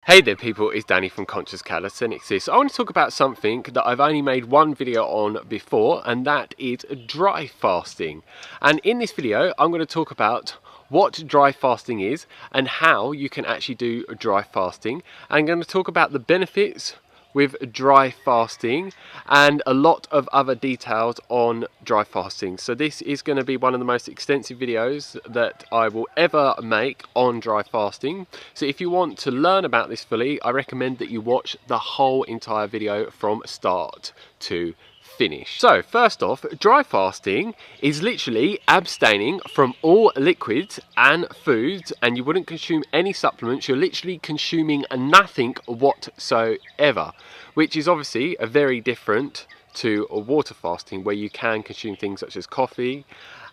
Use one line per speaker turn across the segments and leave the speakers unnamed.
Hey there people, it's Danny from Conscious Calisthenics here. So I want to talk about something that I've only made one video on before, and that is dry fasting. And in this video I'm going to talk about what dry fasting is and how you can actually do dry fasting. I'm going to talk about the benefits with dry fasting and a lot of other details on dry fasting. So this is going to be one of the most extensive videos that I will ever make on dry fasting. So if you want to learn about this fully, I recommend that you watch the whole entire video from start to finish. So first off, dry fasting is literally abstaining from all liquids and foods, and you wouldn't consume any supplements. You're literally consuming nothing whatsoever, which is obviously a very different to water fasting, where you can consume things such as coffee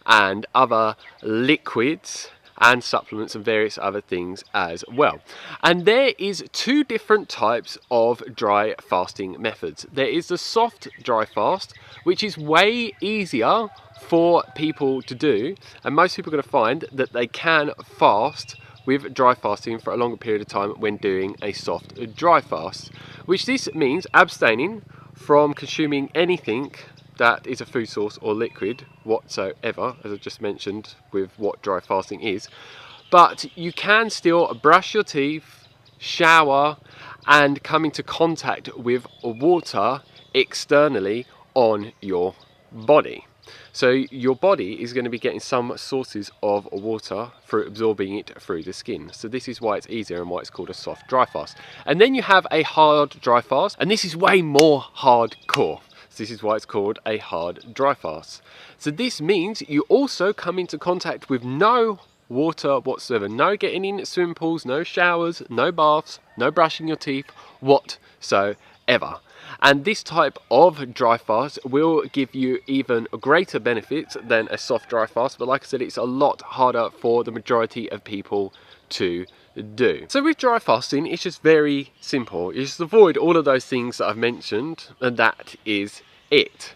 and other liquids and supplements and various other things as well. And there is two different types of dry fasting methods. There is the soft dry fast, which is way easier for people to do, and most people are going to find that they can fast with dry fasting for a longer period of time when doing a soft dry fast, which this means abstaining from consuming anything that is a food source or liquid whatsoever, as I just mentioned with what dry fasting is. But you can still brush your teeth, shower, and come into contact with water externally on your body. So your body is going to be getting some sources of water through absorbing it through the skin. So this is why it's easier and why it's called a soft dry fast. And then you have a hard dry fast, and this is way more hardcore. This is why it's called a hard dry fast. So this means you also come into contact with no water whatsoever. No getting in swimming pools, no showers, no baths, no brushing your teeth whatsoever. And this type of dry fast will give you even greater benefits than a soft dry fast. But like I said, it's a lot harder for the majority of people to do. So with dry fasting, it's just very simple. You just avoid all of those things that I've mentioned, and that is it.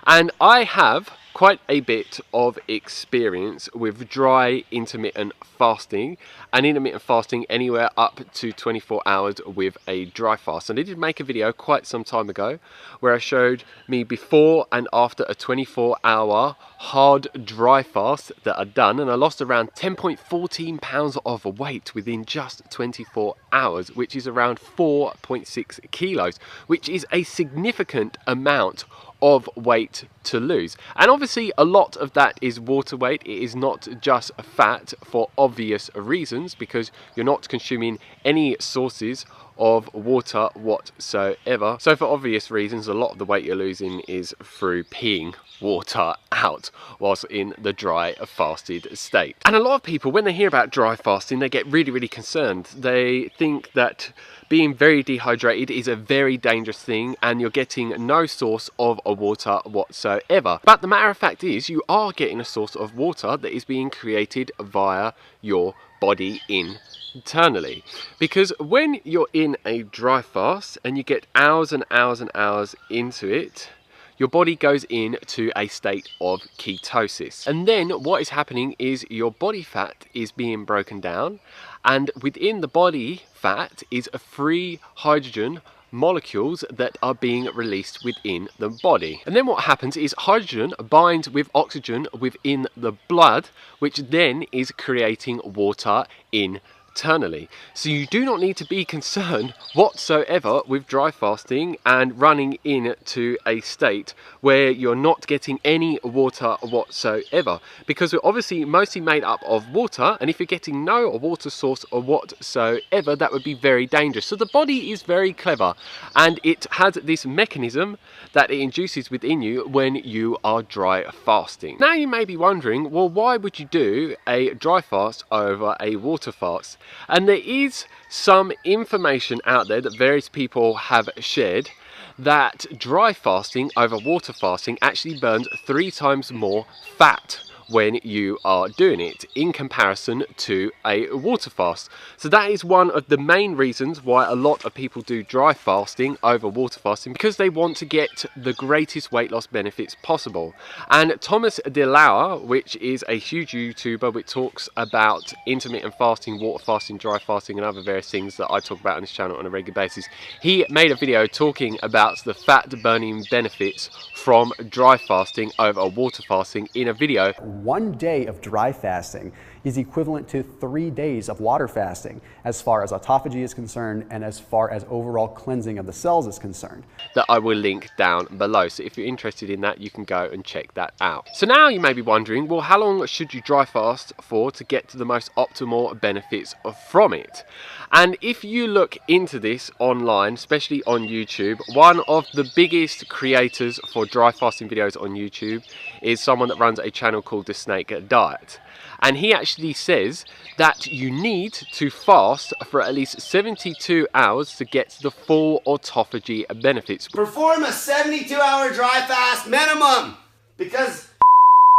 And I have quite a bit of experience with dry intermittent fasting and intermittent fasting anywhere up to 24 hours with a dry fast. And I did make a video quite some time ago where I showed me before and after a 24-hour hard dry fast that I'd done, and I lost around 10.14 pounds of weight within just 24 hours, which is around 4.6 kilos, which is a significant amount of weight to lose. And obviously a lot of that is water weight. It is not just fat, for obvious reasons, because you're not consuming any sources of water whatsoever. So for obvious reasons, a lot of the weight you're losing is through peeing water out whilst in the dry fasted state. And a lot of people, when they hear about dry fasting, they get really concerned. They think that being very dehydrated is a very dangerous thing and you're getting no source of water whatsoever. But the matter of fact is, you are getting a source of water that is being created via your body internally. Because when you're in a dry fast and you get hours and hours and hours into it, your body goes into a state of ketosis. And then what is happening is your body fat is being broken down, and within the body fat is a free hydrogen molecules that are being released within the body. And then what happens is hydrogen binds with oxygen within the blood, which then is creating water internally. So you do not need to be concerned whatsoever with dry fasting and running into a state where you're not getting any water whatsoever, because we're obviously mostly made up of water, and if you're getting no water source or whatsoever, that would be very dangerous. So the body is very clever, and it has this mechanism that it induces within you when you are dry fasting. Now you may be wondering, well, why would you do a dry fast over a water fast? And there is some information out there that various people have shared that dry fasting over water fasting actually burns 3 times more fat when you are doing it in comparison to a water fast. So that is one of the main reasons why a lot of people do dry fasting over water fasting, because they want to get the greatest weight loss benefits possible. And Thomas DeLauer, which is a huge YouTuber which talks about intermittent fasting, water fasting, dry fasting and other various things that I talk about on this channel on a regular basis, he made a video talking about the fat burning benefits from dry fasting over water fasting in a video.
1 day of dry fasting is equivalent to 3 days of water fasting as far as autophagy is concerned and as far as overall cleansing of the cells is concerned.
That I will link down below, so if you're interested in that, you can go and check that out. So now you may be wondering, well, how long should you dry fast for to get to the most optimal benefits from it? And if you look into this online, especially on YouTube, one of the biggest creators for dry fasting videos on YouTube is someone that runs a channel called The Snake Diet. And he actually says that you need to fast for at least 72 hours to get the full autophagy benefits.
Perform a 72-hour dry fast minimum, because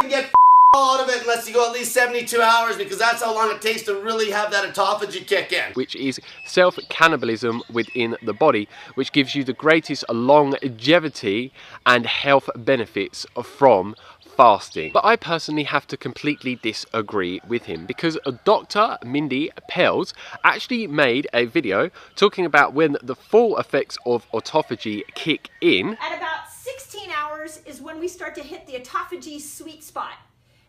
you get out of it unless you go at least 72 hours, because that's how long it takes to really have that autophagy kick in.
Which is self-cannibalism within the body, which gives you the greatest longevity and health benefits from fasting. But I personally have to completely disagree with him, because Dr. Mindy Pelz actually made a video talking about when the full effects of autophagy kick in.
At about 16 hours is when we start to hit the autophagy sweet spot.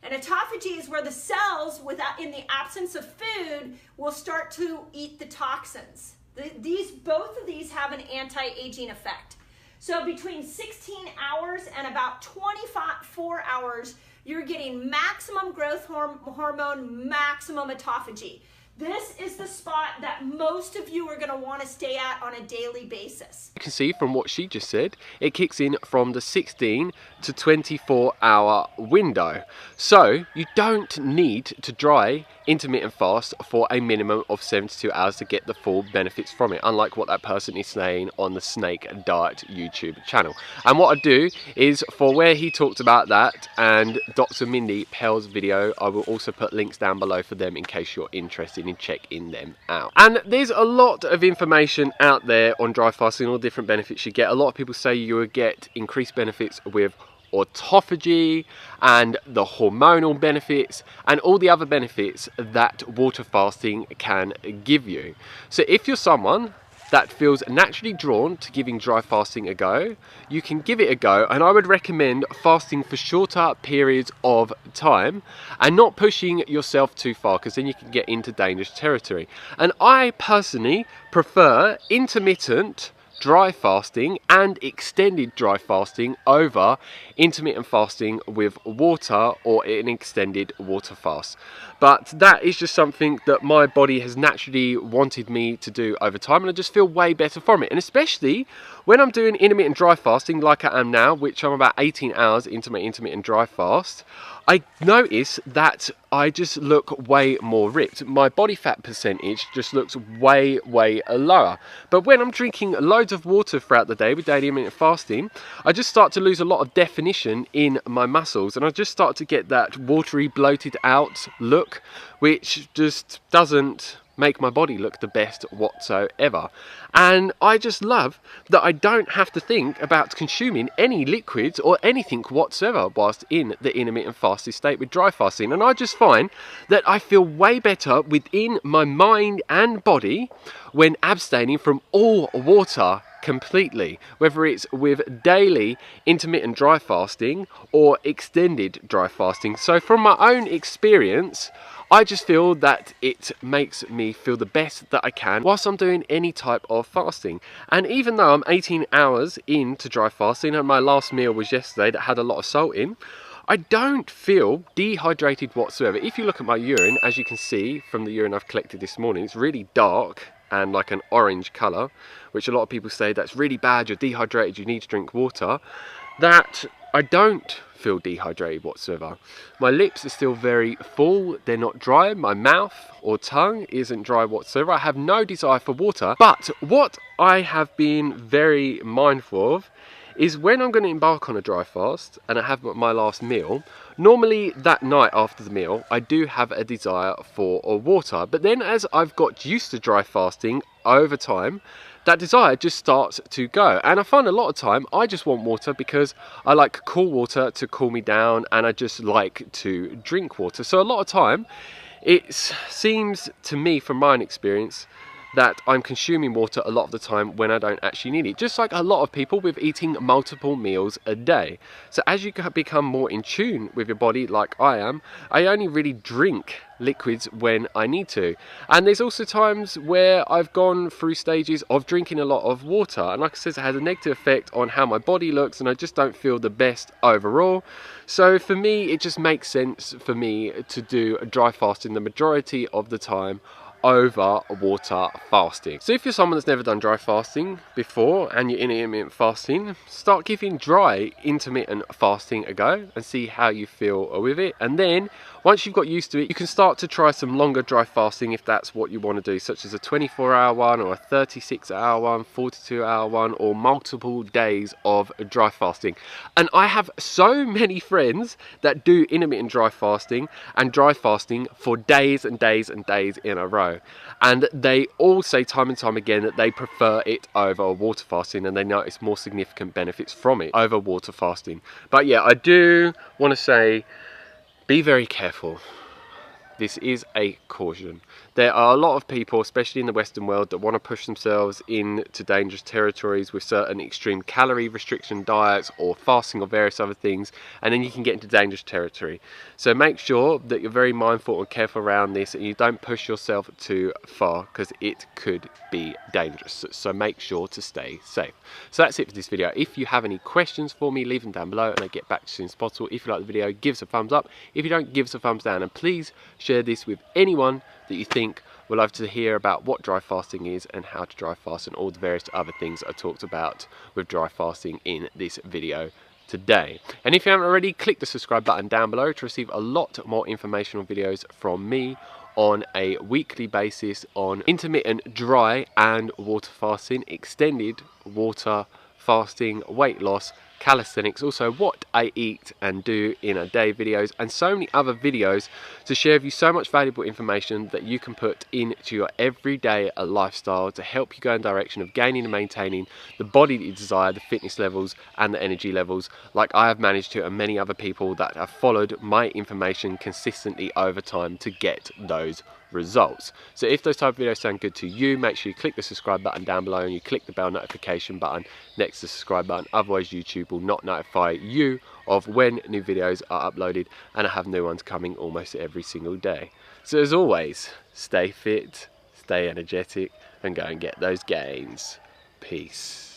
And autophagy is where the cells, in the absence of food, will start to eat the toxins. Both of these have an anti-aging effect. So between 16 hours and about 24 hours, you're getting maximum growth hormone, maximum autophagy. This is the spot that most of you are going to want to stay at on a daily basis.
You can see from what she just said, it kicks in from the 16 to 24 hour window. So you don't need to dry intermittent fast for a minimum of 72 hours to get the full benefits from it, unlike what that person is saying on the Snake Diet YouTube channel. And what I do is, for where he talked about that and Dr. Mindy Pelz video, I will also put links down below for them in case you're interested in checking them out. And there's a lot of information out there on dry fasting, all different benefits you get. A lot of people say you will get increased benefits with autophagy and the hormonal benefits and all the other benefits that water fasting can give you. So if you're someone that feels naturally drawn to giving dry fasting a go, you can give it a go, and I would recommend fasting for shorter periods of time and not pushing yourself too far, because then you can get into dangerous territory. And I personally prefer intermittent dry fasting and extended dry fasting over intermittent fasting with water or an extended water fast. But that is just something that my body has naturally wanted me to do over time, and I just feel way better from it. And especially when I'm doing intermittent dry fasting like I am now, which I'm about 18 hours into my intermittent dry fast, I notice that I just look way more ripped. My body fat percentage just looks way lower. But when I'm drinking loads of water throughout the day with daily intermittent fasting, I just start to lose a lot of definition in my muscles, and I just start to get that watery, bloated out look, which just doesn't make my body look the best whatsoever. And I just love that I don't have to think about consuming any liquids or anything whatsoever whilst in the intermittent fasting state with dry fasting. And I just find that I feel way better within my mind and body when abstaining from all water completely, whether it's with daily intermittent dry fasting or extended dry fasting. So from my own experience, I just feel that it makes me feel the best that I can whilst I'm doing any type of fasting. And even though I'm 18 hours into dry fasting and my last meal was yesterday that had a lot of salt in, I don't feel dehydrated whatsoever. If you look at my urine, as you can see from the urine I've collected this morning, it's really dark and like an orange colour, which a lot of people say that's really bad, you're dehydrated, you need to drink water. That I don't feel dehydrated whatsoever. My lips are still very full, they're not dry, my mouth or tongue isn't dry whatsoever. I have no desire for water, but what I have been very mindful of is when I'm going to embark on a dry fast and I have my last meal, normally that night after the meal I do have a desire for water, but then as I've got used to dry fasting over time, that desire just starts to go, and I find a lot of time I just want water because I like cool water to cool me down, and I just like to drink water. So a lot of time it seems to me, from my own experience, that I'm consuming water a lot of the time when I don't actually need it, just like a lot of people with eating multiple meals a day. So as you become more in tune with your body, like I am, I only really drink liquids when I need to. And there's also times where I've gone through stages of drinking a lot of water, and like I said, it has a negative effect on how my body looks, and I just don't feel the best overall. So for me, it just makes sense for me to do a dry fasting the majority of the time over water fasting. So if you're someone that's never done dry fasting before and you're intermittent fasting, start giving dry intermittent fasting a go and see how you feel with it. And then once you've got used to it, you can start to try some longer dry fasting if that's what you want to do, such as a 24-hour one or a 36-hour one, 42-hour one, or multiple days of dry fasting. And I have so many friends that do intermittent dry fasting and dry fasting for days and days and days in a row, and they all say time and time again that they prefer it over water fasting, and they notice more significant benefits from it over water fasting. But yeah, I do want to say, be very careful. This is a caution. There are a lot of people, especially in the Western world, that want to push themselves into dangerous territories with certain extreme calorie restriction diets or fasting or various other things, and then you can get into dangerous territory. So make sure that you're very mindful and careful around this, and you don't push yourself too far, because it could be dangerous. So make sure to stay safe. So that's it for this video. If you have any questions for me, leave them down below and I'll get back to you as soon as possible. If you like the video, give us a thumbs up. If you don't, give us a thumbs down, and please share this with anyone that you think would love to hear about what dry fasting is and how to dry fast and all the various other things I talked about with dry fasting in this video today. And if you haven't already, click the subscribe button down below to receive a lot more informational videos from me on a weekly basis on intermittent dry and water fasting, extended water fasting, weight loss, calisthenics, also what I eat and do in a day videos, and so many other videos to share with you so much valuable information that you can put into your everyday lifestyle to help you go in the direction of gaining and maintaining the body that you desire, the fitness levels and the energy levels, like I have managed to, and many other people that have followed my information consistently over time to get those results. So if those type of videos sound good to you, make sure you click the subscribe button down below and you click the bell notification button next to the subscribe button. Otherwise YouTube will not notify you of when new videos are uploaded, and I have new ones coming almost every single day. So as always, stay fit, stay energetic, and go and get those gains. Peace.